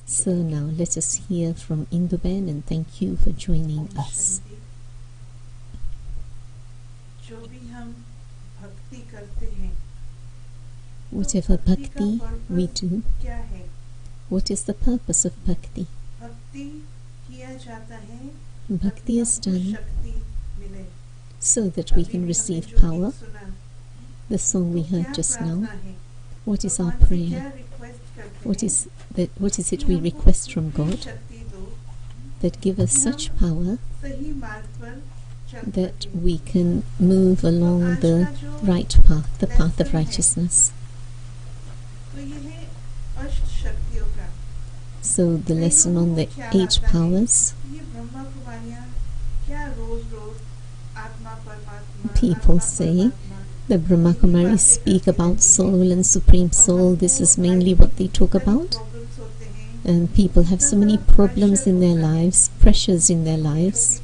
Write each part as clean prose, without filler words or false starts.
So now let us hear from Indu and thank you for joining us. Whatever bhakti we do, what is the purpose of bhakti? Bhakti is done so that we can receive power. The song we heard just now, what is our prayer? What is it we request from God? That give us such power that we can move along the right path, the path of righteousness. So the lesson on the 8 powers. People say the Brahma Kumaris speak about soul and Supreme Soul. This is mainly what they talk about. And people have so many problems in their lives, pressures in their lives.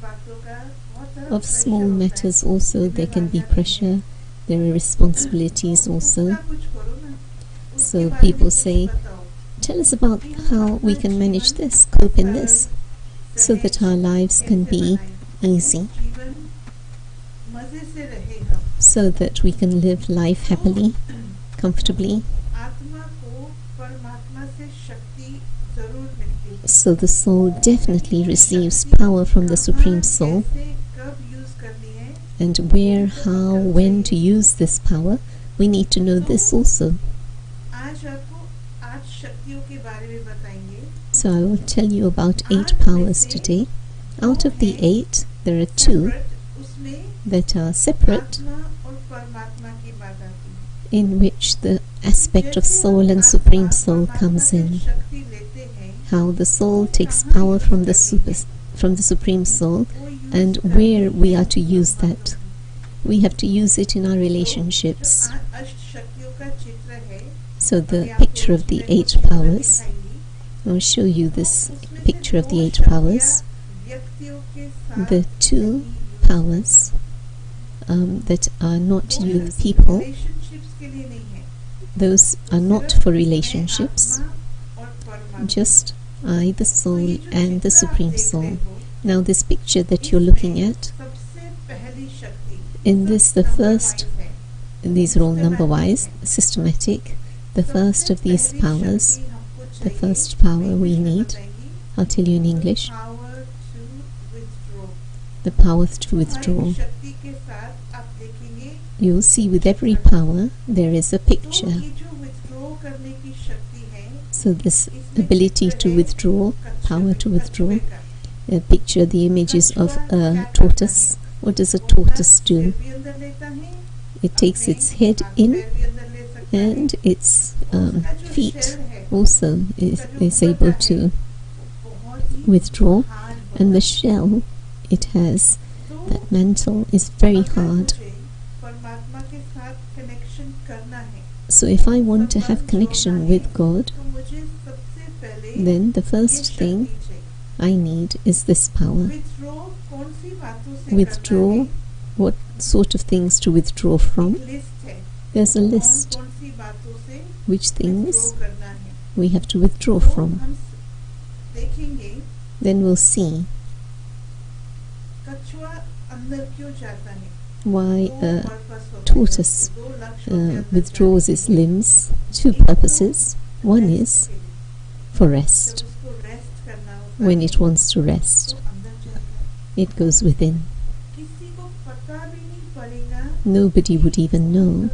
Of small matters also there can be pressure. There are responsibilities also. So people say, tell us about how we can manage this, cope in this, so that our lives can be easy, so that we can live life happily, comfortably. So the soul definitely receives power from the Supreme Soul, and where, how, when to use this power, we need to know this also. So I will tell you about 8 powers today. Out of the 8, there are 2 that are separate, in which the aspect of soul and Supreme Soul comes in. How the soul takes power from the Supreme Soul, and where we are to use that. We have to use it in our relationships. So the picture of the 8 powers, I'll show you this picture of the 8 powers. The 2 powers that are not used people, those are not for relationships, just I, the soul, and the Supreme Soul. Now this picture that you're looking at, in this the first, these are all number-wise, systematic, the first of these powers, the first power we need, I'll tell you in English, the power to withdraw. You'll see with every power there is a picture. So this ability to withdraw, power to withdraw, picture the images of a tortoise. What does a tortoise do? It takes its head in, and its feet also is able to withdraw, and the shell it has, that mantle, is very hard. So if I want to have connection with God, then the first thing I need is this power. Withdraw, what sort of things to withdraw from? There's a list. Which things we have to withdraw from. Then we'll see why a tortoise withdraws its limbs. 2 purposes. One is for rest. When it wants to rest, it goes within. Nobody would even know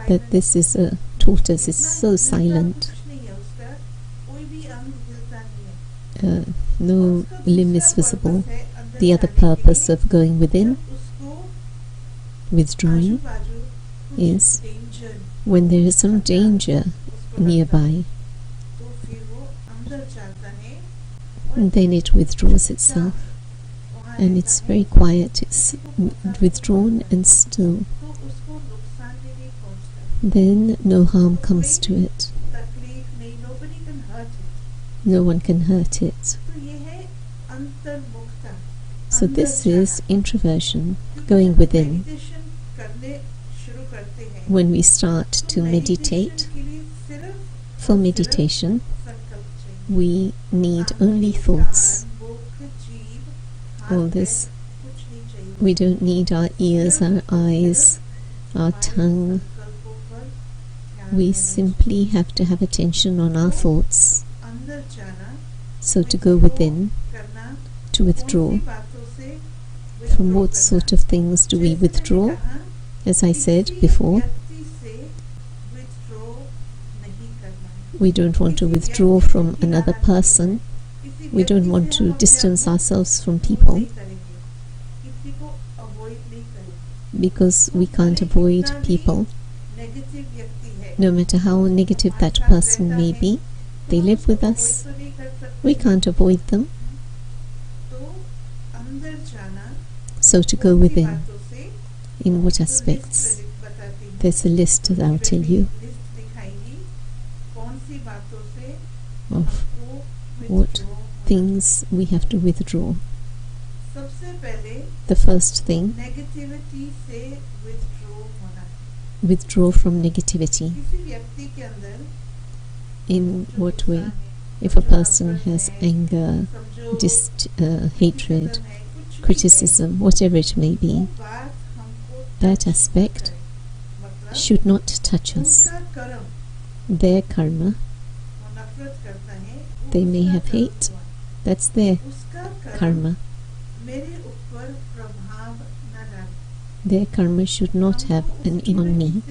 that this is a tortoise. Is so silent. No limb is visible. The other purpose of going within, withdrawing, is when there is some danger nearby, and then it withdraws itself, and it's very quiet, it's withdrawn and still. Then no harm comes to it. No one can hurt it. So this is introversion, going within. When we start to meditate, for meditation, we need only thoughts. All this, we don't need our ears, our eyes, our tongue. We simply have to have attention on our thoughts. So to go within, to withdraw. From what sort of things do we withdraw? As I said before, we don't want to withdraw from another person. We don't want to distance ourselves from people, because we can't avoid people. No matter how negative that person may be, they live with us. We can't avoid them. So to go within, in what aspects? There's a list that I'll tell you of what things we have to withdraw. The first thing, withdraw from negativity. In what way? If a person has anger, hatred, criticism, whatever it may be, that aspect should not touch us. Their karma, they may have hate, that's their karma. Their karma should not have an impact on me.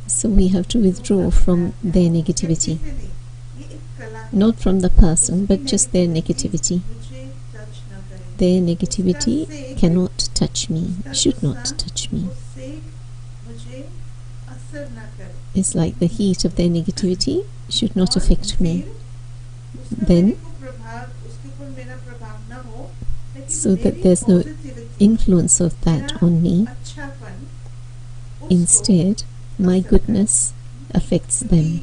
So we have to withdraw from their negativity. Not from the person, but just their negativity. Their negativity cannot touch me, should not touch me. It's like the heat of their negativity should not affect me. Then, so that there's no influence of that on me, instead, my goodness affects them.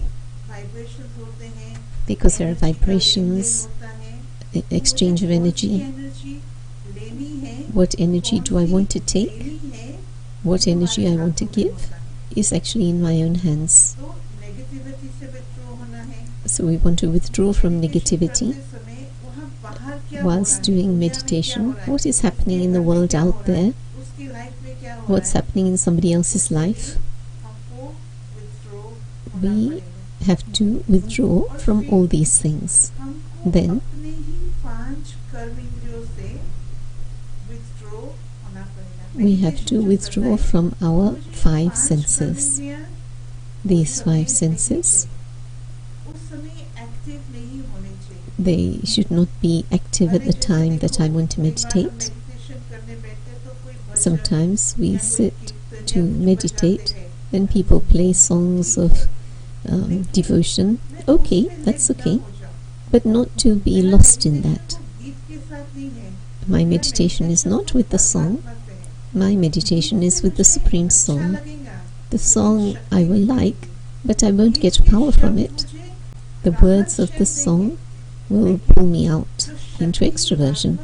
Because there are vibrations, exchange of energy. What energy do I want to take? What energy I want to give is actually in my own hands. So we want to withdraw from negativity. Whilst doing meditation, what is happening in the world out there? What's happening in somebody else's life? We have to withdraw from all these things. Then we have to withdraw from our 5 senses. These 5 senses, they should not be active at the time that I want to meditate. Sometimes we sit to meditate, then people play songs of devotion. Okay, that's okay, but not to be lost in that. My meditation is not with the song. My meditation is with the Supreme Soul. The song I will like, but I won't get power from it. The words of the song will pull me out into extroversion,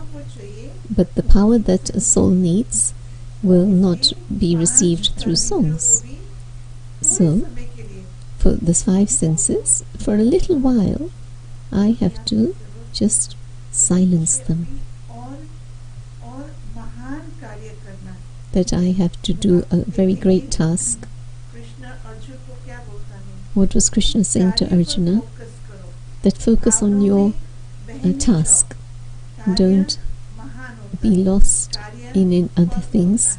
but the power that a soul needs will not be received through songs. So, for the 5 senses, for a little while, I have to just silence them. That I have to do a very great task. What was Krishna saying to Arjuna? That focus on your task. Don't be lost in other things.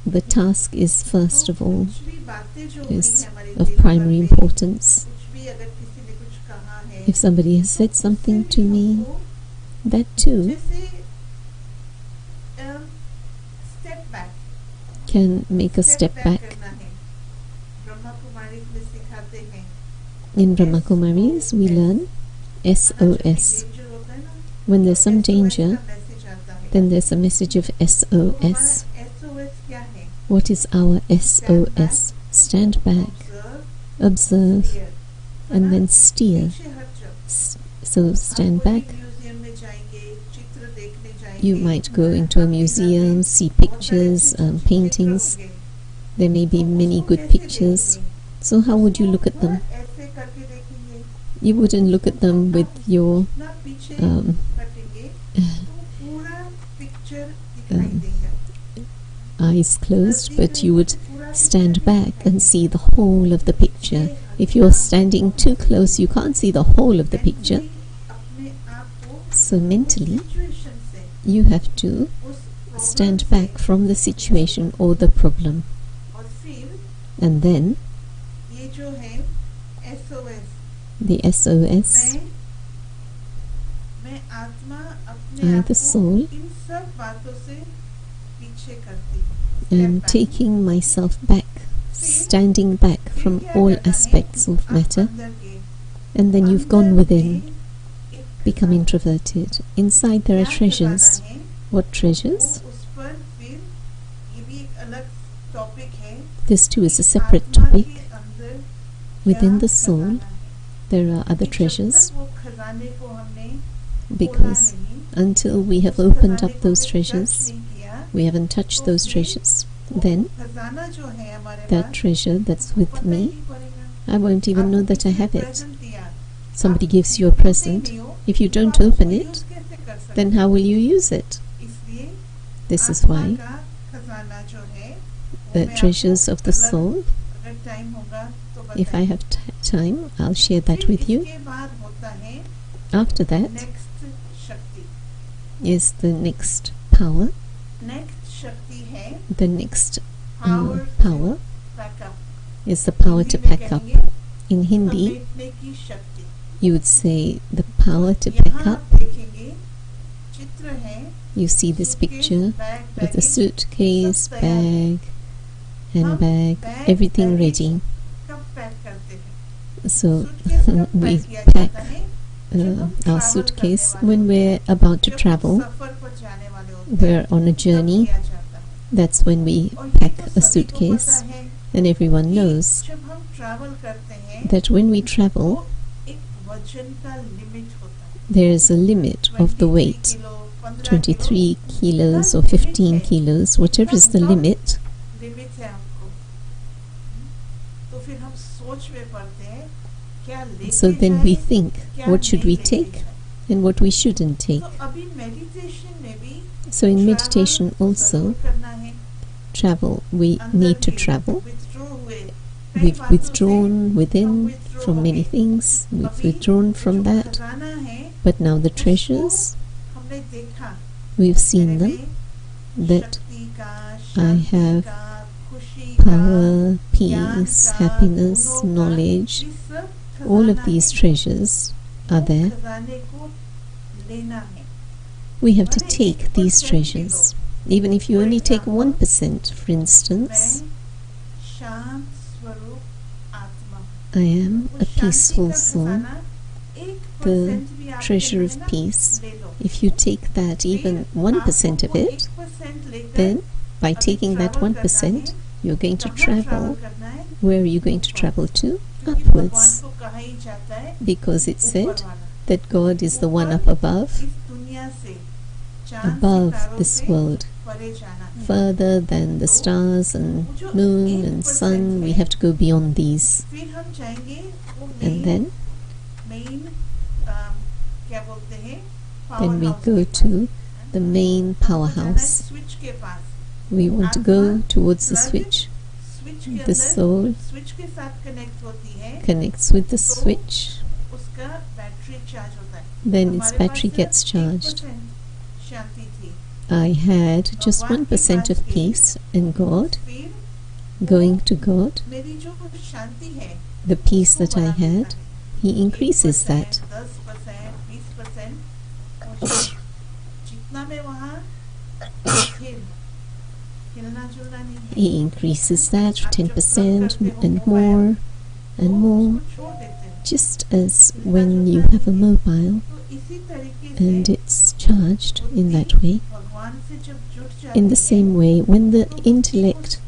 The task is first of all, is of primary importance. If somebody has said something to me, that too can make us step back. In Brahma Kumaris, we learn SOS. When there's some danger, then there's a message of SOS. What is our SOS? Stand back, observe, and then steer. So stand back. You might go into a museum, see pictures, paintings. There may be many good pictures. So how would you look at them? you wouldn't look at them with your eyes closed, but you would stand back and see the whole of the picture. If you're standing too close, you can't see the whole of the picture. So mentally, you have to stand back from the situation or the problem. And then the SOS, I, the soul, am taking myself back, standing back from all aspects of matter. And then you've gone within, become introverted. Inside there are treasures. What treasures? This too is a separate topic. Within the soul, there are other treasures, because until we have opened up those treasures, we haven't touched those treasures, then that treasure that's with me, I won't even know that I have it. Somebody gives you a present. If you don't open it, then how will you use it? This is why the treasures of the soul, if I have time, I'll share that with you. After that is the next power. The next power is the power to pack up. In Hindi, you would say the power to pack up. You see this picture with the suitcase, bag, handbag, everything ready. So we pack our suitcase when we're about to travel. We're on a journey. That's when we pack a suitcase. And everyone knows that when we travel, there is a limit of the weight. 23 kilos or 15 kilos, whatever is the limit. So then we think, what should we take and what we shouldn't take. So in meditation also, travel, we need to travel. We've withdrawn within from many things, we've withdrawn from that. But now the treasures, we've seen them, that I have power, peace, happiness, knowledge. All of these treasures are there. We have to take these treasures. Even if you only take 1%, for instance, I am a peaceful soul, the treasure of peace. If you take that, even 1% of it, then by taking that 1%, you're going to travel. Where are you going to travel to? Upwards. Because it said that God is the one up above this world. Further than the stars and moon and sun, we have to go beyond these. And then we go to the main powerhouse. We want to go towards the switch. The soul connects with the switch, then its battery gets charged. I had just 1% of peace in God, going to God. The peace that I had, He increases that. He increases that 10% and more and more, just as when you have a mobile and it's charged in that way. In the same way, when the intellect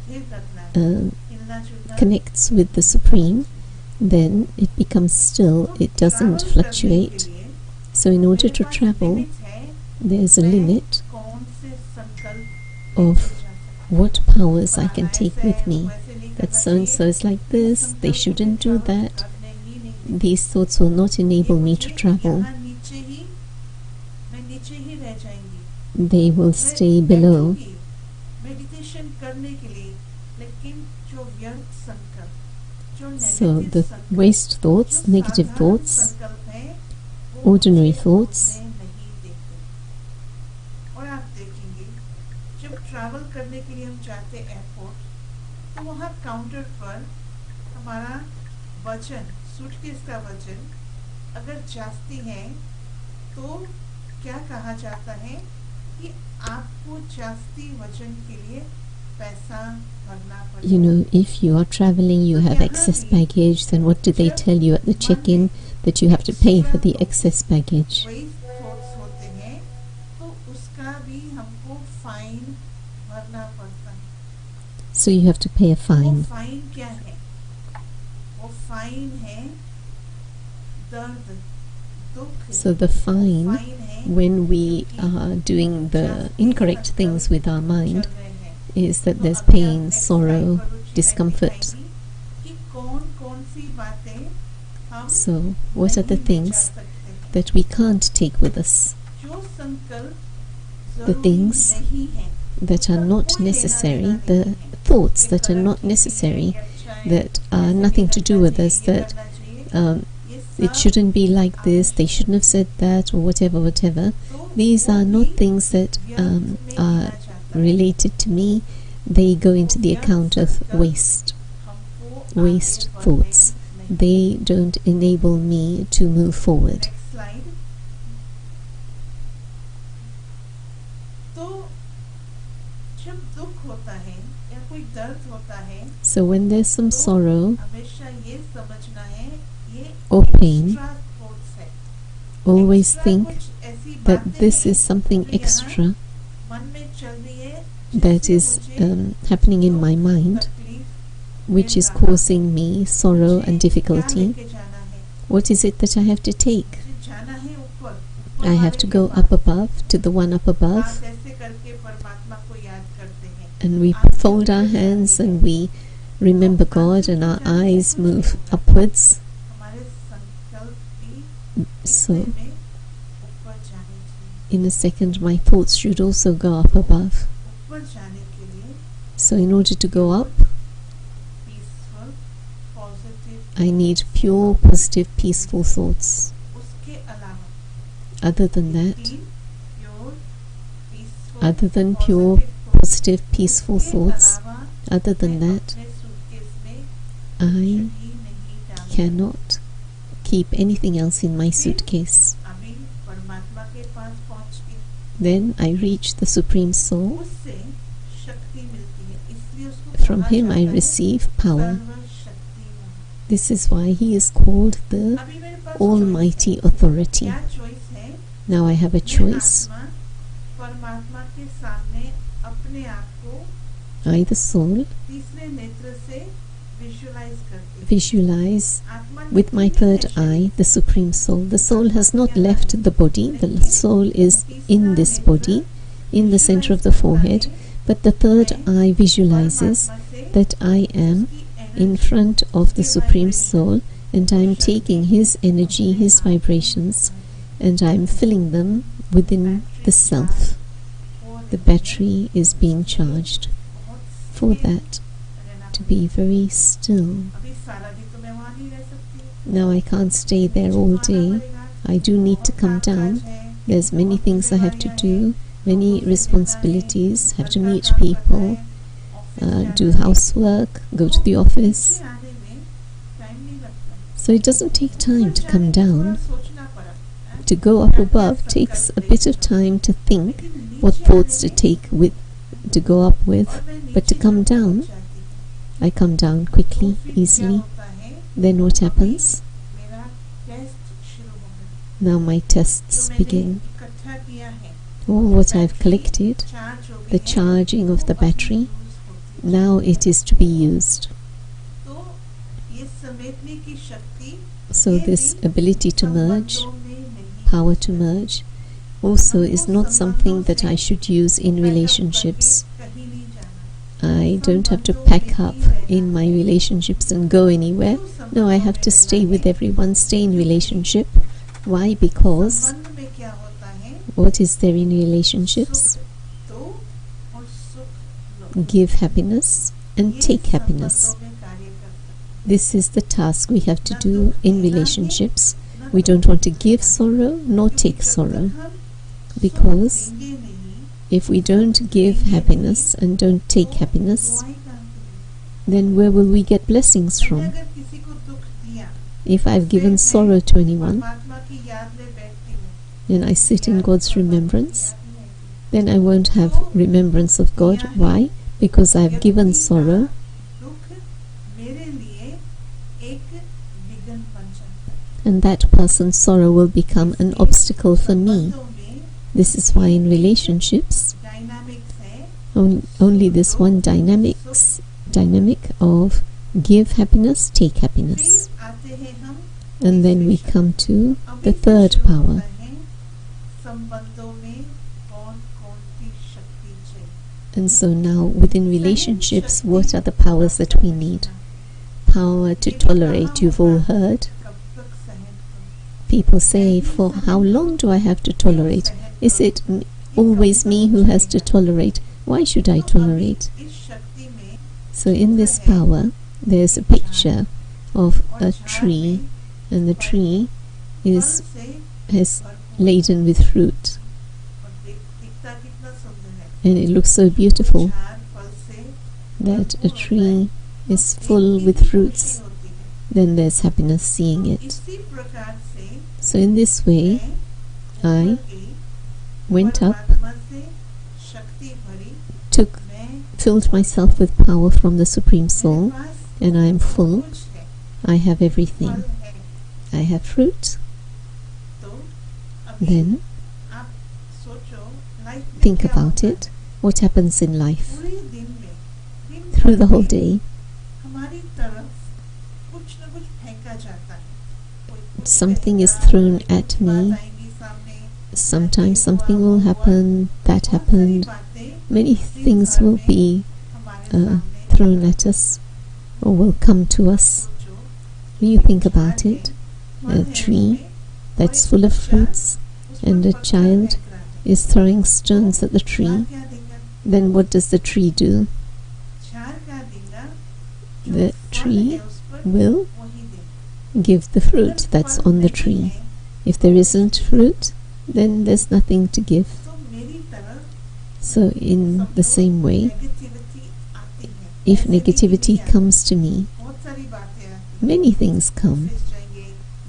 connects with the Supreme, then it becomes still, it doesn't fluctuate. So in order to travel, there's a limit of what powers I can take with me. That so-and-so is like this, they shouldn't do that. these thoughts will not enable me to travel. They will stay below. So the waste thoughts, negative thoughts, ordinary thoughts, travel करने के लिए हम जाते airport तो वहाँ counter पर हमारा वजन सूटकेस का वजन अगर जास्ती है तो क्या कहा जाता है कि आपको जास्ती वजन के लिए पैसा भरना पड़ेगा. You know, if you are traveling, you have excess baggage, then what do they tell you at the check-in? That you have to pay for the excess baggage. होते हैं तो उसका भी हमको फाइन भरना पड़ता है. So you have to pay a fine. वो फाइन क्या है? वो फाइन है दर्द, दुख. So the fine, when we are doing the incorrect things with our mind, is that there's pain, sorrow, discomfort. So what are the things that we can't take with us? The things that are not necessary, the thoughts that are not necessary, that are nothing to do with us, that it shouldn't be like this, they shouldn't have said that, or whatever. These are not things that are related to me. They go into the account of waste thoughts. They don't enable me to move forward. So when there's some sorrow or pain, always think that this is something extra that is happening in my mind, which is causing me sorrow and difficulty. What is it that I have to take? I have to go up above, to the one up above, and we fold our hands and we remember God, and our eyes move upwards. So in a second my thoughts should also go up above. So in order to go up, I need pure, positive, peaceful thoughts. Other than that, other than pure, positive, peaceful thoughts, other than that, I cannot keep anything else in my suitcase. Then I reach the Supreme Soul. From him I receive power. This is why he is called the Almighty Authority. Now I have a choice. I, the soul, visualize with my third eye the Supreme Soul. The soul has not left the body. The soul is in this body, in the center of the forehead. But the third eye visualizes that I am in front of the Supreme Soul, and I am taking his energy, his vibrations, and I am filling them within the self. The battery is being charged. For that, to be very still. Now I can't stay there all day. I do need to come down. There's many things I have to do, many responsibilities, have to meet people, do housework, go to the office. So it doesn't take time to come down. To go up above takes a bit of time to think what thoughts to go up with, but to come down, I come down quickly, easily. Then what happens? Now my tests begin. All what I've collected, the charging of the battery, now it is to be used. So this ability to merge, power to merge, also is not something that I should use in relationships. I don't have to pack up in my relationships and go anywhere. No, I have to stay with everyone, stay in relationship. Why? Because संबंध में क्या होता है, what is there in relationships? दो और सुख लो। Give happiness and ये take happiness. संबंधों में कार्य कर सकते हैं। This is the task we have to do in relationships. We don't want to give sorrow nor take sorrow, because if we don't give happiness and don't take happiness, then where will we get blessings from? अगर किसी को दुख दिया, If I've given sorrow to anyone परमात्मा की याद में बैठती हूँ, and I sit in God's remembrance, then I won't have remembrance of God. Why? Because I've given sorrow. दुख मेरे लिए एक विघ्न बन जाता है। And that person's sorrow will become an obstacle for me. संबंधों में This is why in relationships, dynamics है, only this one dynamic of give happiness, take happiness. फिर आते हैं हम, And then we come to the अभी से third शुरू power. होता है, संबंधों में कौन कौन सी शक्ति चाहिए। And so now within relationships, what are the powers that we need? Power to tolerate, you've all heard. कब तक सहन करूं? People say, for how long do I have to tolerate? Is it always me who has to tolerate? Why should I tolerate? इस शक्ति में So in this power, there's a picture of a tree, and the tree is laden with fruit, दिखता कितना सुंदर है, and it looks so beautiful झाड़ फल से that a tree is full with fruits. होती है। Then there's happiness seeing it. इसी प्रकार से So in this way, मैं I ऊपर की went up, परमात्मा से शक्ति भरी, took, मैं filled myself with power from the Supreme Soul, मेरे पास and I am full. कुछ है, I have फल everything. है। I have fruit. तो अभी Then आप सोचो लाइफ में think क्या about होता है? it. What happens in life? पूरे दिन में दिन Through the भर whole में day, हमारी तरफ कुछ न कुछ फेंका जाता है। कोई कुछ something is कहेगा, thrown कोई at कुछ बात me. आएगी सामने, Sometimes something will happen, that बहुत सारी happened. बातें Many दिन things भर will में be हमारे सामने thrown at us or will come to us. सोचो, When you think about झाड़ it, में, a फल है tree उसमें, that's और full एक of बच्चा fruits उस पर and a पत्थर child फेंक रहा है। is throwing stones at the झाड़ tree, क्या देगा? then what does the tree do? झाड़ क्या देगा? जो The फल tree है उस पर will वही देगा। give the fruit that's on the tree. If there isn't fruit, then there's nothing to give. तो मेरी तरफ So in the same way, negativity आती है। if ऐसे भी negativity नहीं आती। comes to me, बहुत सारी बातें आती हैं। many things come. ऑफिस जाएंगे,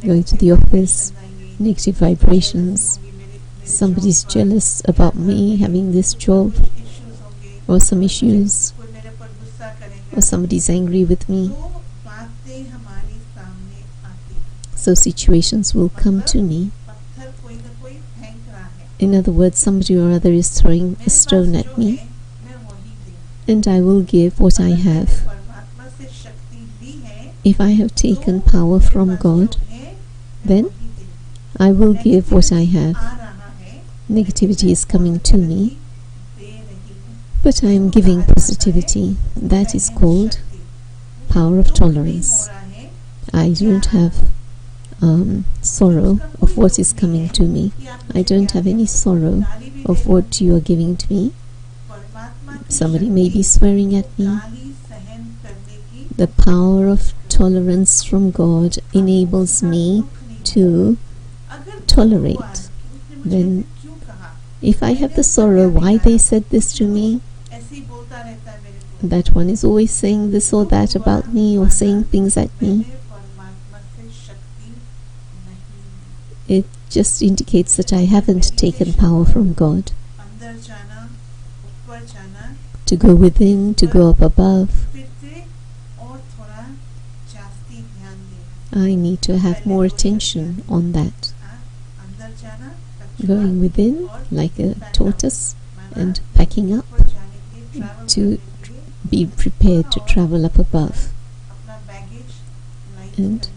Going to the negative office, vibration आएंगे, negative vibrations, jealousy होगी मेरे somebody's job पर, jealous about me having this job, कुछ issues होंगे, or some issues, कोई मेरे पर गुस्सा करेगा। or somebody's angry with me. तो बातें हमारे सामने आती हैं। So situations will come to me. पत्थर कोई ना कोई फेंक रहा है। In other words, somebody or other is throwing मेरे a stone पास at जो me, है, मैं वही दूँ। and I will give what I अगर मैंने have. परमात्मा से शक्ति ली है, If I have taken तो power मेरे from पास God, जो है, मैं then वही दूँ। I will give what I Negativity have. आ रहा है, Negativity is coming to me, दे रही हूँ। but I am giving positivity. That is called power of tolerance. I don't have sorrow of what is coming to me. I don't have any sorrow of what you are giving to me. Somebody may be swearing at me. The power of tolerance from God enables me to tolerate. Then if I have the sorrow why they said this to me, that one is always saying this or that about me, or saying things at me, it just indicates that I haven't taken power from God. To go within, to go up above, I need to have more attention on that. Going within like a tortoise and packing up to be prepared to travel up above, and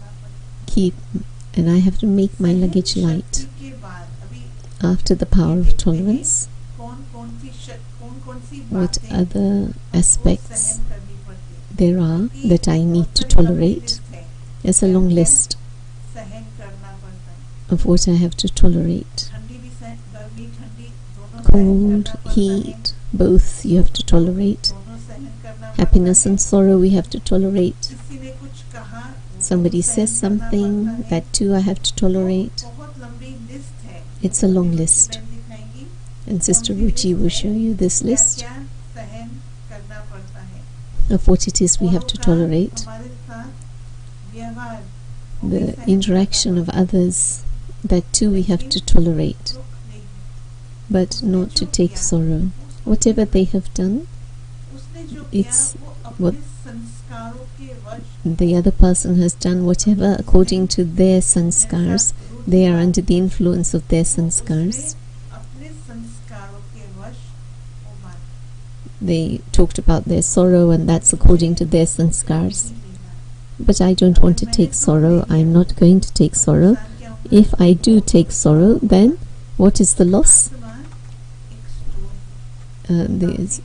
and I have to make my luggage light. After the power of tolerance, what other aspects there are that I need to tolerate. It's a long list of what I have to tolerate. Cold, heat, both you have to tolerate. Happiness and sorrow we have to tolerate. Somebody says something, that too I have to tolerate. It's a long list. And Sister Ruchi will show you this list of what it is we have to tolerate. The interaction of others, that too we have to tolerate, but not to take sorrow. Whatever they have done, it's what the other person has done, whatever according to their sanskars. They are under the influence of their sanskars. They talked about their sorrow, and that's according to their sanskars. But I don't want to take sorrow. I am not going to take sorrow. If I do take sorrow, then what is the loss? The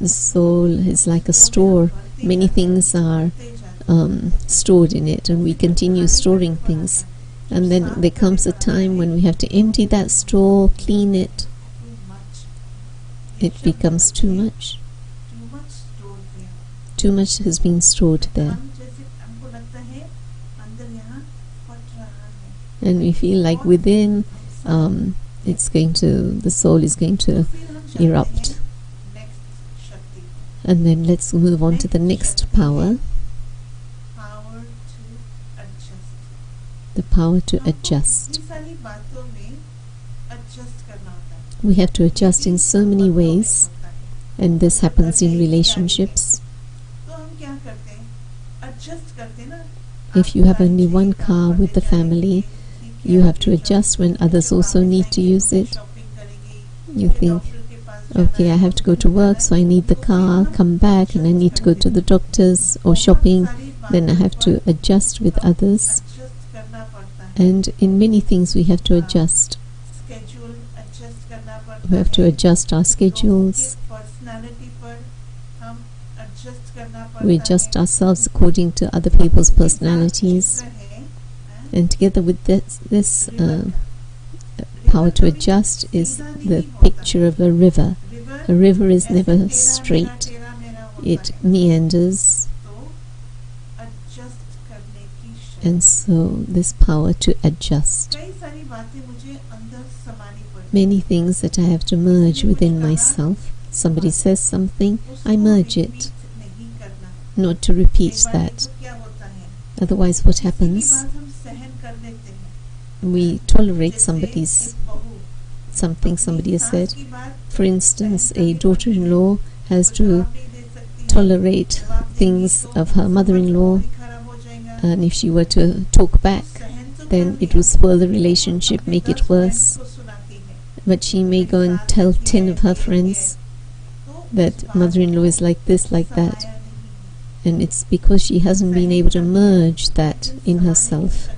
soul is like a store. Many things are stored in it, and we continue storing things. And then there comes a time when we have to empty that store, clean it. It becomes too much. Too much has been stored there. And we feel like within, the soul is going to erupt. And then let's move on to the next power. The power to adjust. We have to adjust in so many ways, and this happens in relationships. If you have only one car with the family, you have to adjust when others also need to use it. You think, okay, I have to go to work, so I need the car, come back, and I need to go to the doctor's or shopping. Then I have to adjust with others. And in many things we have to adjust. We have to adjust our schedules. We adjust ourselves according to other people's personalities. And together with this power to adjust is the picture of a river. A river is never straight. It meanders. And so this power to adjust. Many things that I have to merge within myself. Somebody says something, I merge it. Not to repeat that. Otherwise what happens? We tolerate something somebody has said. For instance, a daughter-in-law has to tolerate things of her mother-in-law, and if she were to talk back, then it will spoil the relationship, make it worse. But she may go and tell 10 of her friends that mother-in-law is like this, like that. And it's because she hasn't been able to merge that in herself.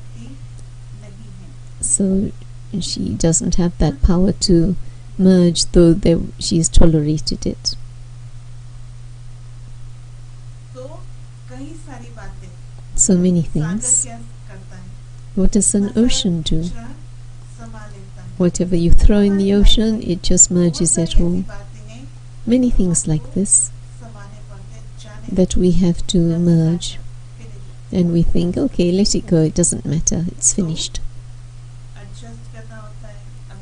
So she doesn't have that power to merge, though she's tolerated it. So many things. What does an ocean do? Whatever you throw in the ocean, it just merges at all. Many things like this that we have to merge. And we think, okay, let it go, it doesn't matter, it's finished.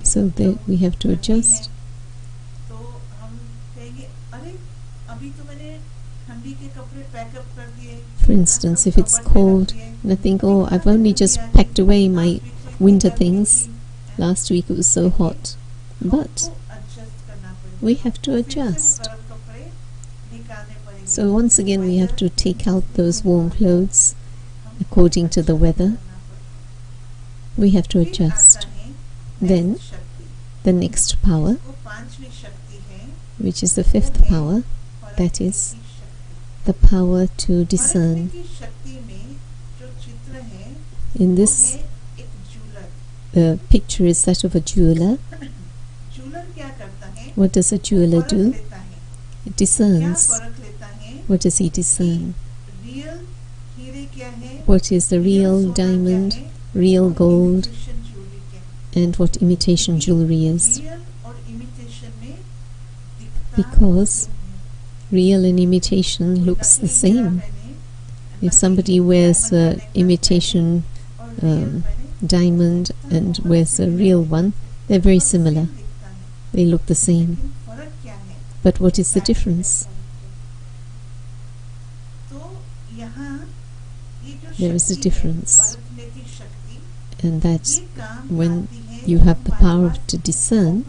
So that we have to adjust. For instance, if it's cold, and I think, oh, I've only just packed away my winter things. Last week it was so hot. But we have to adjust. So once again we have to take out those warm clothes according to the weather. We have to adjust. Then the next power, which is the fifth power, that is the power to discern. In this picture is that of a jeweler. What does a jeweler do? It discerns. What does he discern? Real हीरे क्या है, What is the real diamond, real gold, imitation jewelry क्या है. and what imitation jewelry is? Real और imitation में दिखता Because है. real and imitation looks the same. If somebody wears an imitation diamond and wears a real one, they're very similar. They look the same. But what is the difference? There is a difference. And that's when you have the power to discern,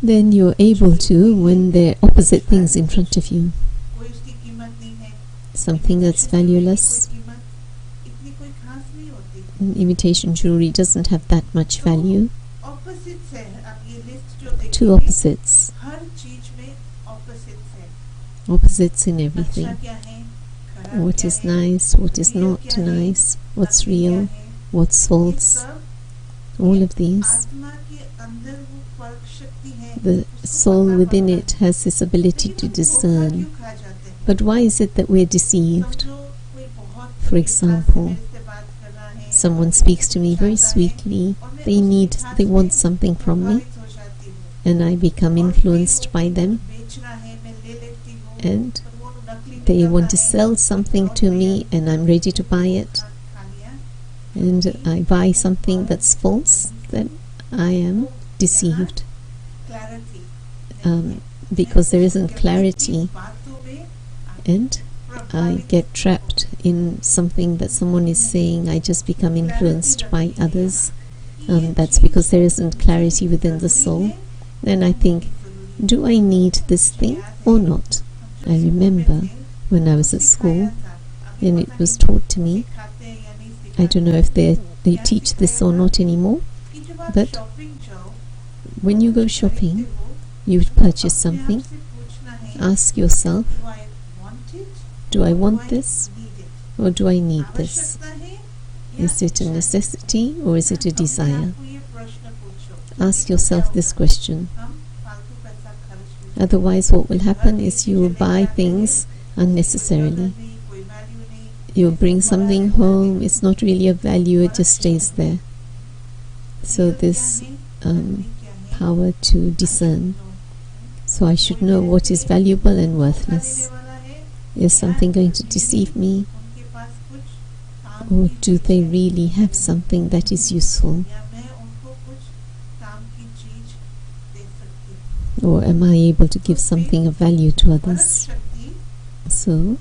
then you're able to, when there are opposite things in front of you, something that's valueless, imitation jewelry doesn't have that much value. Two opposites. Opposites in everything. What is nice, what is not nice, what's real, what's false. All of these. The soul within it has this ability to discern. But why is it that we're deceived? For example, someone speaks to me very sweetly, they want something from me, and I become influenced by them, and they want to sell something to me, and I'm ready to buy it, and I buy something that's false, then I am deceived, because there isn't clarity, and I get trapped in something that someone is saying. I just become influenced by others. That's because there isn't clarity within the soul. Then I think, do I need this thing or not? I remember when I was at school and it was taught to me, I don't know if they teach this or not anymore, but when you go shopping, you purchase something, ask yourself, do I want this or do I need this? Is it a necessity or is it a desire? Ask yourself this question. Otherwise, what will happen is you will buy things unnecessarily. You'll bring something home, it's not really of value, it just stays there. So this power to discern. So I should know what is valuable and worthless. Is something going to deceive me? Or do they really have something that is useful? Or am I able to give something of value to others? So,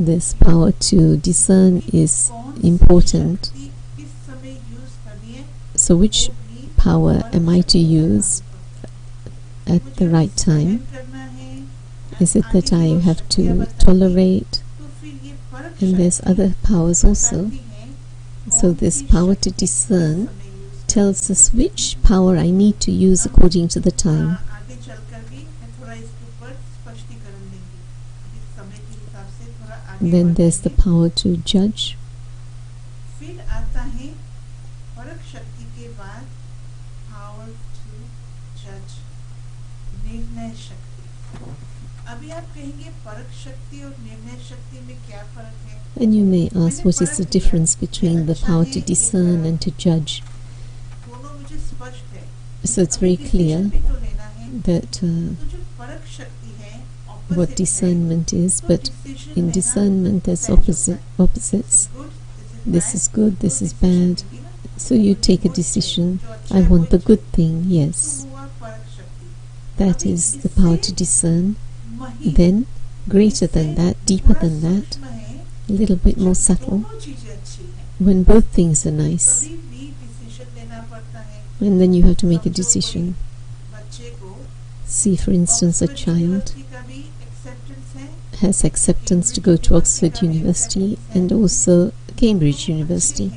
this power to discern is important. So which power am I to use at the right time? Is it that I have to tolerate? And there's other powers also. So this power to discern tells us which power I need to use according to the time. Then there's the power to judge. And you may ask, what is the difference between the power to discern and to judge? So it's very clear that what discernment is, but in discernment there's opposites. This is good, this is bad. So you take a decision. I want the good thing, yes. That is the power to discern. Then, greater than that, deeper than that, a little bit more subtle, when both things are nice. And then you have to make a decision. See, for instance, a child has acceptance to go to Oxford University and also Cambridge University.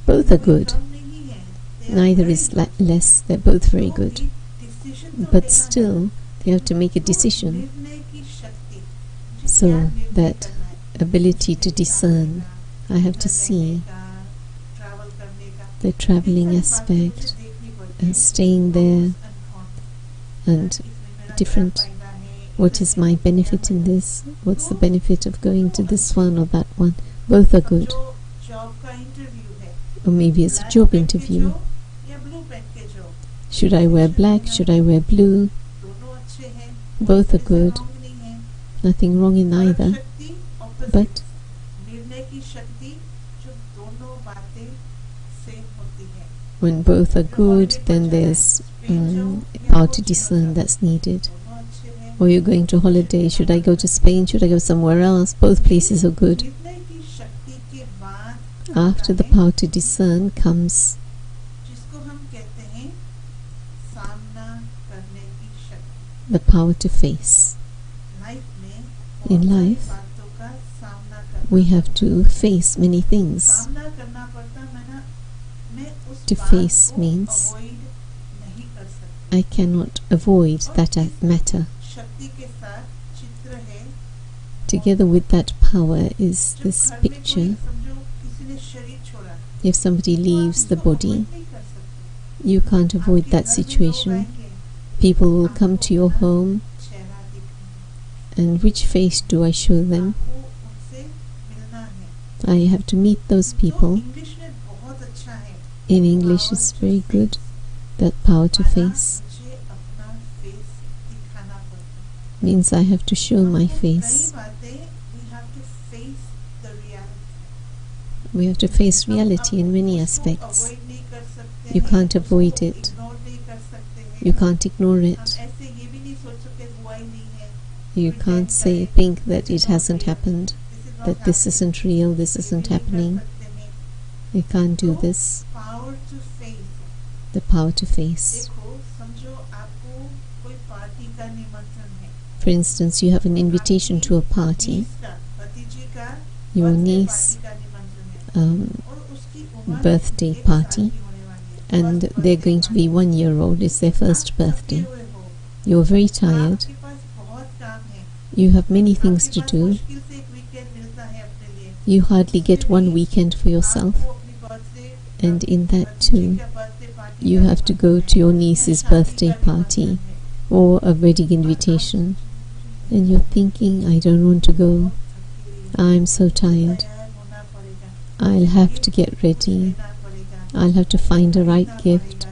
Both are good. Neither is less, they're both very good. But still, they have to make a decision. So that ability to discern, I have to see the traveling aspect and staying there and different. What is my benefit in this? What's the benefit of going to this one or that one? Both are good. Or maybe it's a job interview. Should I wear black? Should I wear blue? Both are good. Nothing wrong in either. But when both are good, then there's power to discern that's needed. Or you're going to holiday. Should I go to Spain? Should I go somewhere else? Both places are good. After the power to discern comes the power to face. In life, we have to face many things. To face means I cannot avoid that matter. Together with that power is this picture. If somebody leaves the body, you can't avoid that situation. People will come to your home, and which face do I show them? I have to meet those people. In English it's very good, that power to face. Means I have to show my face. We have to face reality in many aspects. You can't avoid it. You can't ignore it. You can't think that it hasn't happened, that this isn't real, this isn't happening. You can't do this. The power to face. For instance, you have an invitation to a party. Your niece birthday party, and they're going to be 1 year old. It's their first birthday. You're very tired. You have many things to do. You hardly get one weekend for yourself, and in that too you have to go to your niece's birthday party or a wedding invitation, and you're thinking, I don't want to go, I'm so tired, I'll have to get ready, I'll have to find a right gift,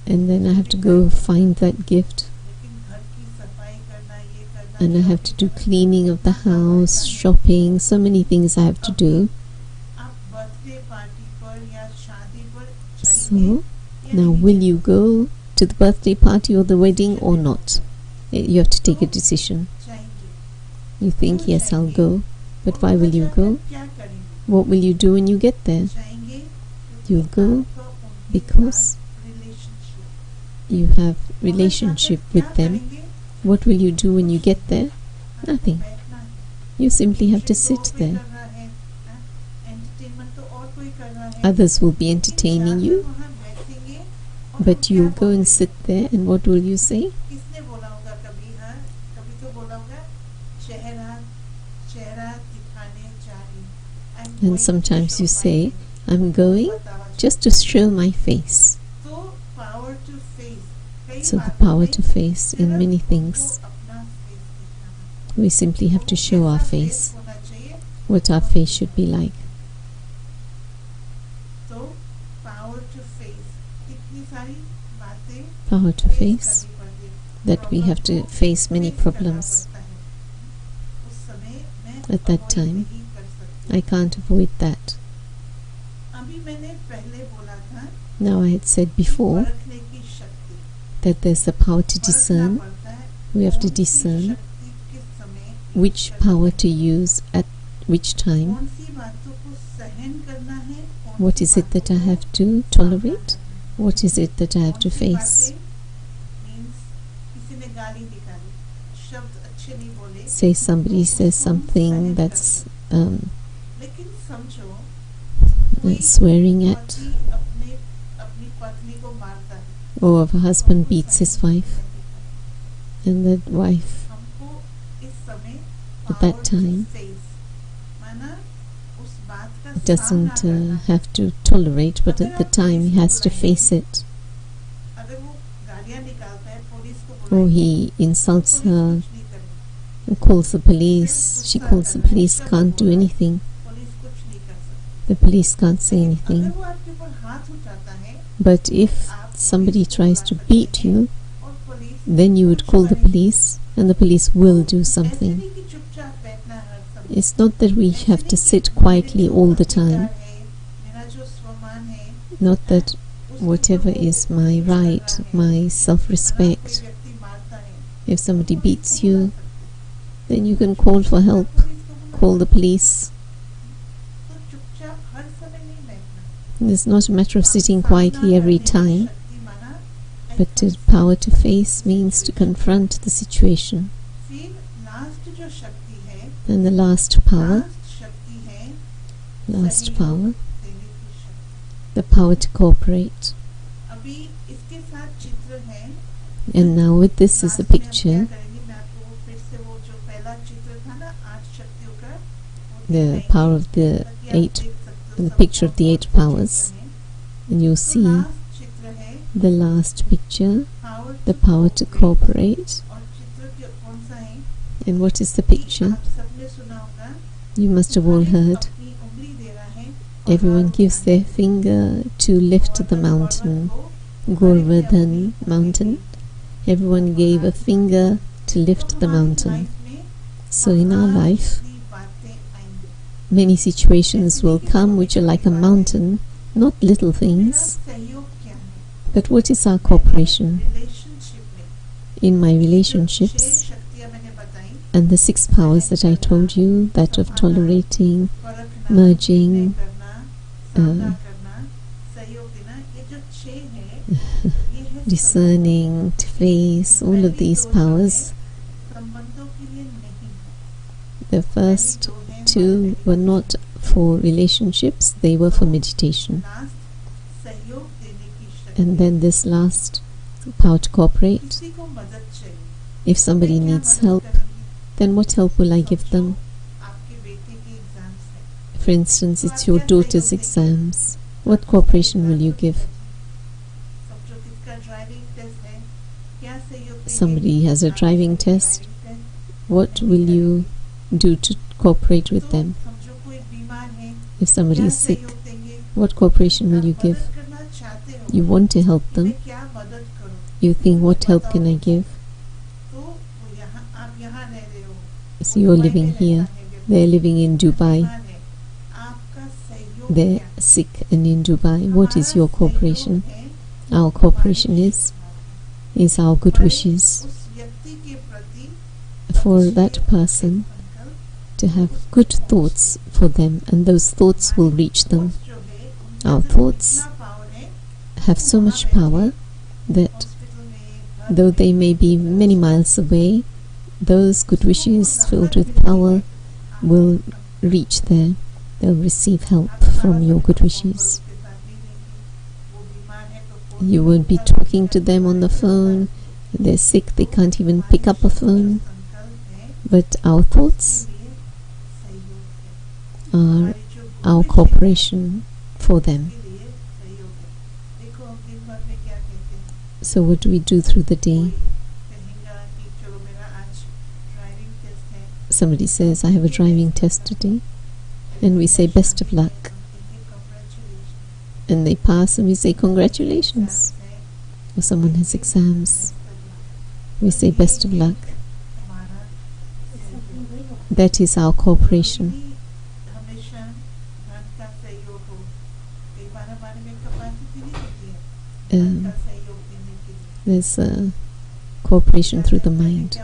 and then I have to go find that gift, and I have to do cleaning of the house, shopping, so many things I have to do. So, now will you go to the birthday party or the wedding or not? You have to take a decision. You think, yes, I'll go, but why will you go? What will you do when you get there? You'll go because you have relationship with them. What will you do when you get there? Nothing. You simply have to sit there. Others will be entertaining you, but you'll go and sit there, and what will you say? And sometimes you say, I'm going just to show my face. So the power to face in many things. We simply have to show our face, what our face should be like. Power to face, that we have to face many problems. At that time, I can't avoid that. Now I had said before that there's the power to discern. We have to discern which power to use at which time. What is it that I have to tolerate? What is it that I have to face? Say somebody says something that's swearing at, or if a husband beats his wife, and the wife at that time doesn't have to tolerate, but at the time he has to face it. or he insults her, calls the police, she calls the police, can't do anything. The police can't say anything. But if somebody tries to beat you, then you would call the police and the police will do something. It's not that we have to sit quietly all the time. Not that whatever is my right, my self-respect, if somebody beats you, then you can call for help, call the police. It's not a matter of sitting quietly every time, but the power to face means to confront the situation. And the last power, the power to cooperate. And now with this is a picture, the power of the picture of the 8 powers. And you see the last picture, the power to cooperate. And what is the picture? You must have all heard. Everyone gives their finger to lift the mountain, Govardhan mountain. Everyone gave a finger to lift the mountain. So in our life, many situations will come which are like a mountain, not little things. But what is our cooperation? In my relationships, and the 6 powers that I told you, that of tolerating, merging, discerning, to face, all of these powers. The first 2 were not for relationships, they were for meditation. And then this last power to cooperate. If somebody needs help, then what help will I give them? For instance, it's your daughter's exams. What cooperation will you give? Somebody has a driving test. What will you do to cooperate with them? If somebody is sick, what cooperation will you give? You want to help them. You think, what help can I give? So you're living here, they're living in Dubai. They're sick and in Dubai. What is your cooperation? Our cooperation is our good wishes for that person, to have good thoughts for them, and those thoughts will reach them. Our thoughts have so much power that though they may be many miles away, those good wishes filled with power will reach there. They'll receive help from your good wishes. You won't be talking to them on the phone. They're sick, they can't even pick up a phone. But our thoughts are our cooperation for them. So what do we do through the day? Somebody says, I have a driving test today, and we say, best of luck. And they pass and we say, congratulations. Or someone has exams, we say, best of luck. That is our cooperation. There's a cooperation through the mind.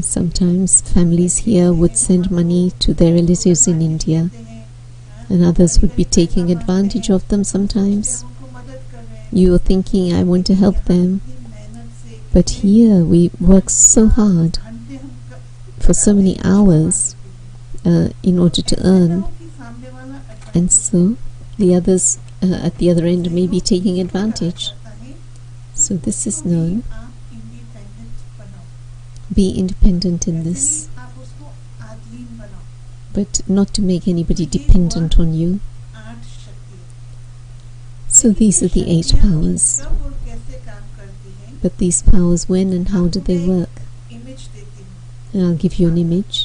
Sometimes families here would send money to their relatives in India, and others would be taking advantage of them sometimes. You are thinking, I want to help them, but here we work so hard for so many hours in order to earn, and so the others at the other end may be taking advantage. So this is known. Be independent in this, but not to make anybody dependent on you. So these are the 8 powers. कब और कैसे काम करती हैं, But these powers, when and how do they work? Image देती हूँ. And I'll give you an image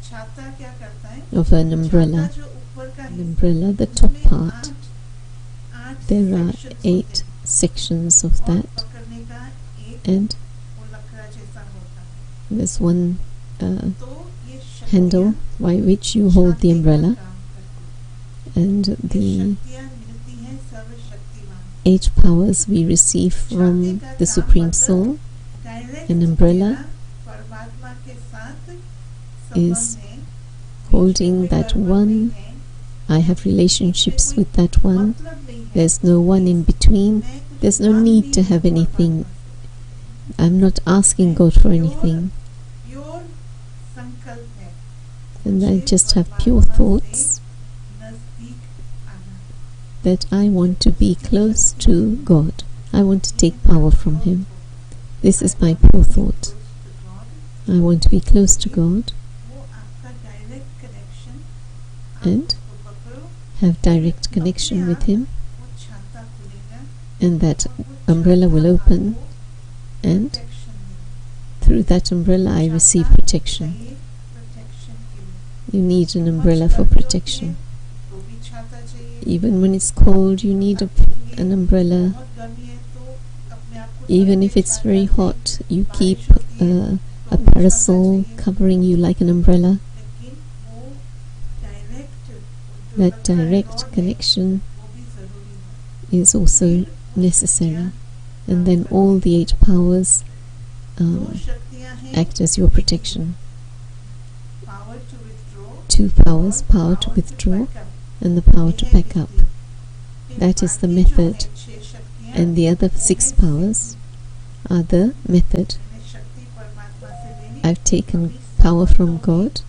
छाता क्या करता है? of an umbrella. छाता जो ऊपर का An हिस्सा, umbrella, the top उसमें part. आठ There are sections 8 sections of होते हैं. और that, पकड़ने का एक and वो लकड़ा जैसा होता है. there's one तो ये शक्तियाँ handle by which you hold the छाते का umbrella, काम करती हैं. and ये the शक्तियाँ मिलती हैं सर्वशक्तिमान. 8 powers we receive from छाते का the काम Supreme मतलब Soul. डायरेक्ट An umbrella मेरा परमात्मा के साथ is संबंध है. holding बीच में कोई that गड़बड़ one. नहीं है. I have relationships with that one. मतलब नहीं है. There's no one in between. मैं कुछ There's no मांग need नहीं to रही have हूँ anything. परमात्मा से. I'm not asking God for anything. Pure संकल्प है. And I मुझे just have परमात्मा pure से thoughts नजदीक आना. that I want to be close to God. I want to take power from Him. This is my pure thought. I want to be close to God वो आपका direct connection and आपको पकड़ो. have direct connection with Him, वो छाता खुलेगा and that और वो umbrella will छाता open, आपको and protection देगा. through that umbrella I receive छाता protection. चाहिए protection के लिए. You need an बहुत umbrella for गर्मी होती है, protection. तो भी छाता चाहिए. Even when it's cold, you need an umbrella. बहुत गर्मी है तो अपने आप को Even if ढक के it's छाता very से hot, you बारिश keep होती है, a तो भी छाता parasol चाहिए. covering you like an umbrella. लेकिन वो डायरेक्ट जो That लगता है direct लॉ है, connection वो भी जरूरी है. is also necessary. And then all the 8 powers दो शक्तियां हैं. act as your protection. Power to withdraw 2 powers, power to withdraw and the power to back up. That is the method. And the other 6 powers are the method. I've taken power from God,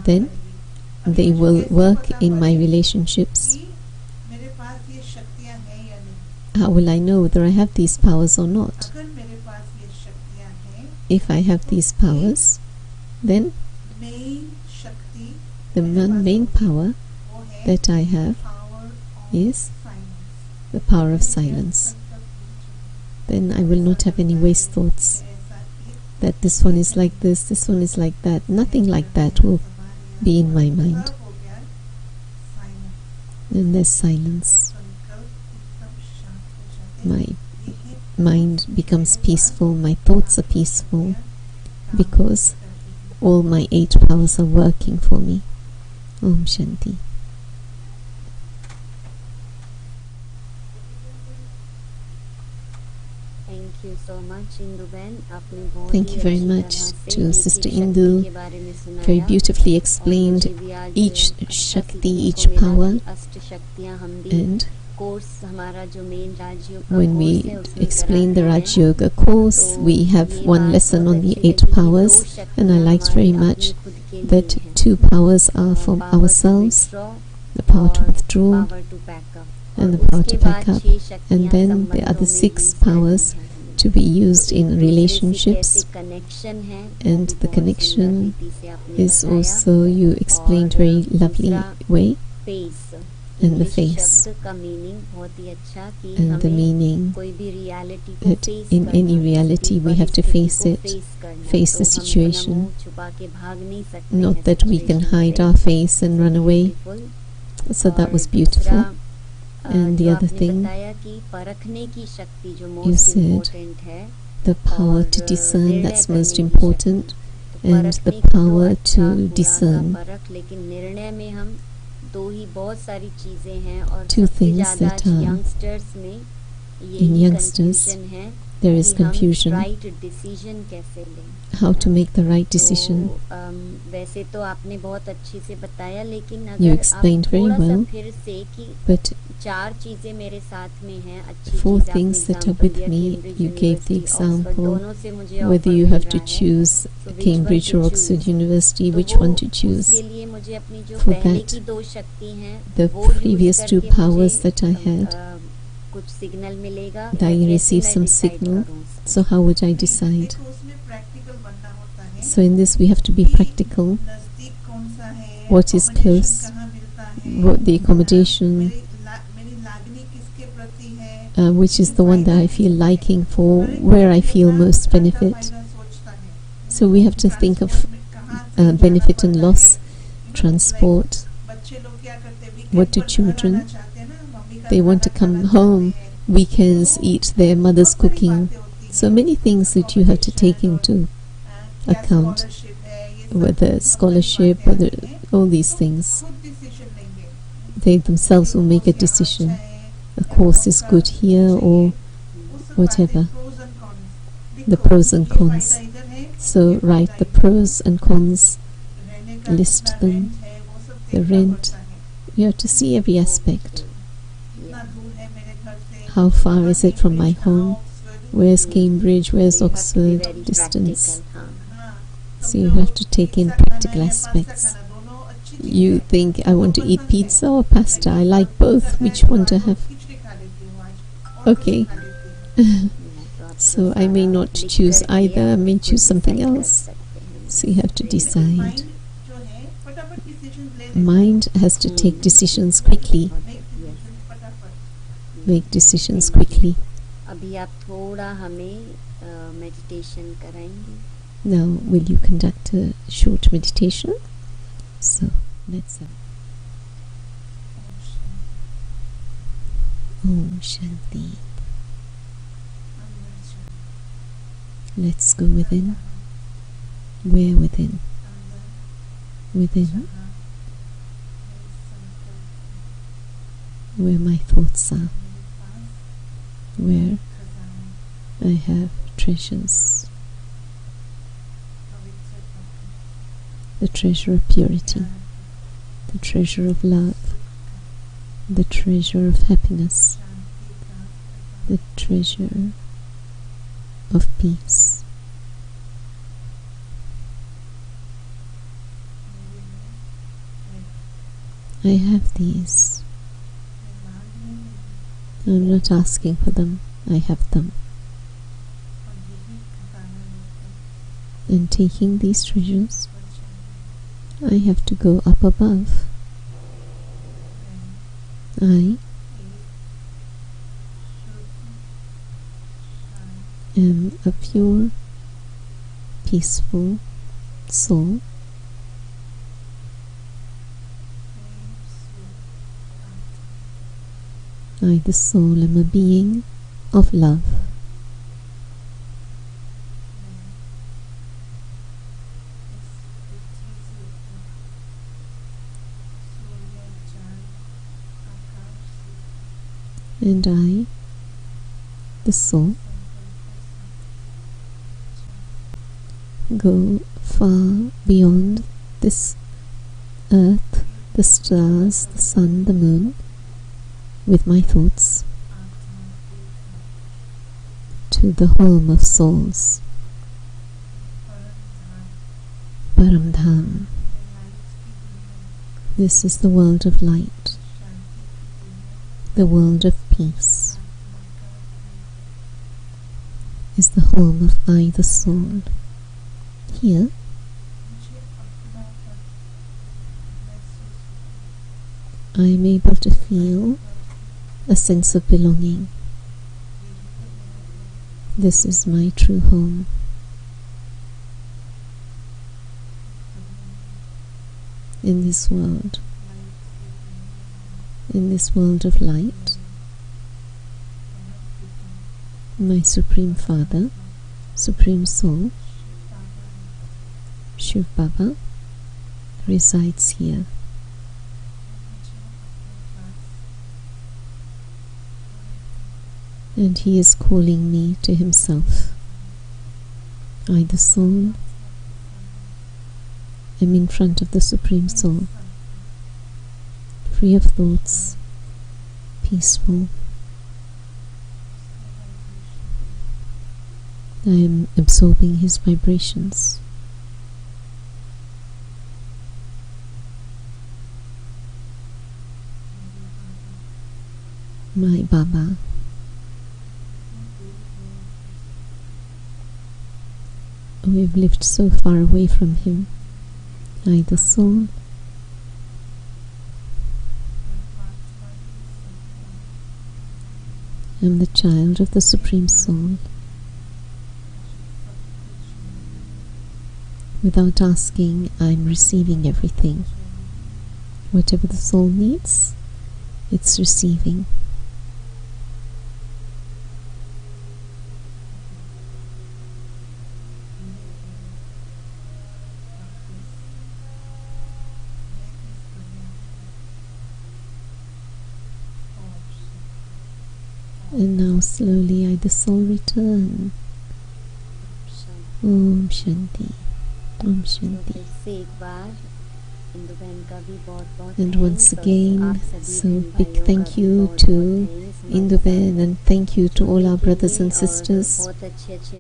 then they will work in my relationships. मेरे पास ये शक्तियां हैं या नहीं. How will I know whether I have these powers or not? अगर मेरे पास ये शक्तियां हैं, If I have these powers, then main शक्ति the main power वो है that I have power of is silence. the power of silence. Then I will not have any waste thoughts that this one is like this one is like that. Nothing like that will be in my mind. Then there's silence. My mind becomes peaceful, my thoughts are peaceful, because all my 8 powers are working for me. Om Shanti. Thank you so much, Indu Ben. आपने बहुत Thank he you very अच्छी much तरह से to एक-एक Sister शक्ति Indu. के बारे में सुनाया. Very beautifully और explained मुझे भी आज each अच्छा Shakti, सीखने each को मिला power. कि अष्ट शक्तियाँ हम भी And कोर्स हमारा जो मेन राजयोग का when कोर्स we है उसमें explain the कराते हैं. Rajyoga course, we have ये one बात lesson बहुत on the अच्छी 8 लगी कि powers, दो and I शक्तियाँ liked very हमारे much अपने खुद के लिए that हैं. 2 powers are for Power to ourselves, withdraw the power to और withdraw power to back up. and the और power उसके to back बाद up, 6 शक्तियाँ and then the संबंधों other में 6 use करनी powers हैं. to be used in दूसरे से relationships. कैसे connection है, वो And भी the बहुत connection सुंदर रीति से आपने is बताया. also you explained और very lovely दूसरा way, face, and the English face, शब्द का मीनिंग बहुत ही अच्छा कि and the हमें meaning कोई भी रियलिटी को that face in any reality we have to face it, face the situation, छुपा के भाग नहीं सकते not हैं that we can situation hide से. our face and run away. Beautiful. So that और was beautiful. दूसरा, And the जो other आपने thing, बताया कि परखने की शक्ति जो you मोस्ट said इम्पोर्टेंट है, the power to और discern, निर्णय that's करने most की important, शक्ति. तो and the परखने की तो power अच्छा to बुरा का discern. परख, लेकिन निर्णय में हम दो ही बहुत सारी चीजें हैं और Two सबसे things ज्यादा that are यंगस्टर्स में in यही youngsters, कंफ्यूजन है there is कि हम confusion राइट डिसीजन कैसे लें. how to make the right decision. तो वैसे तो आपने बहुत अच्छे से बताया, लेकिन You अगर आप explained very थोड़ा सा well, फिर से कि but 4 चीजें मेरे साथ में हैं, अच्छी 4 चीज आपने things that are example with दिया, me, Cambridge you gave the university, Oxford, example, दोनों से मुझे whether offer you mill have to रहा है. choose So which Cambridge one or to Oxford choose? University, तो which वो one to choose. उसके लिए मुझे अपनी जो For पहले that, की 2 शक्ति हैं the वो यूज previous 2 करके powers मुझे that I had, कुछ सिग्नल मिलेगा I या कैसे received मैं some डिसाइड signal. करूं उसको. So how would I decide? देखो उसमें प्रैक्टिकल बनना होता है. So in this we have to be कि practical. नजदीक कौन सा है, What is accommodation close, कहाँ मिलता है, what the accommodation, मेरी लागनी किसके प्रति which is the one that I feel liking for, where I feel most benefit. So we have to think of benefit and loss, transport. What do children? They want to come home, weekends, eat their mother's cooking. So many things that you have to take into account, whether scholarship, whether all these things. They themselves will make a decision. A course is good here or whatever. The pros and cons. So write the pros and cons, list them, the rent. You have to see every aspect. How far is it from my home? Where's Cambridge? Where's Oxford? Distance. So you have to take in practical aspects. You think, I want to eat pizza or pasta? I like both. Which one to have? Okay. So I may not choose either. I may choose something else. So you have to decide. Mind has to take decisions quickly. Make decisions quickly. अभी आप थोड़ा हमें meditation कराएंगे? Now, will you conduct a short meditation? So, let's have Om Shanti. Let's go within. Where within? Within. Where my thoughts are. Where I have treasures. The treasure of purity, the treasure of love, the treasure of happiness, the treasure of peace. I have these. I'm not asking for them, I have them. And taking these treasures, I have to go up above. I am a pure, peaceful soul. I, the soul, am a being of love. And I, the soul, go far beyond this earth, the stars, the sun, the moon, with my thoughts, to the home of souls, Paramdham. This is the world of light, the world of peace, is the home of I, the soul. Here, I am able to feel a sense of belonging. This is my true home. In this world of light, my Supreme Father, Supreme Soul, Shiv Baba, resides here. And he is calling me to himself. I, the soul, am in front of the Supreme Soul, free of thoughts, peaceful. I am absorbing his vibrations. My Baba, we have lived so far away from him. I, the soul, I'm the child of the Supreme Soul. Without asking, I'm receiving everything. Whatever the soul needs, it's receiving. And now slowly the soul return. Om Shanti. Om Shanti. And once again, so big thank you to Indu Ben, and thank you to all our brothers and sisters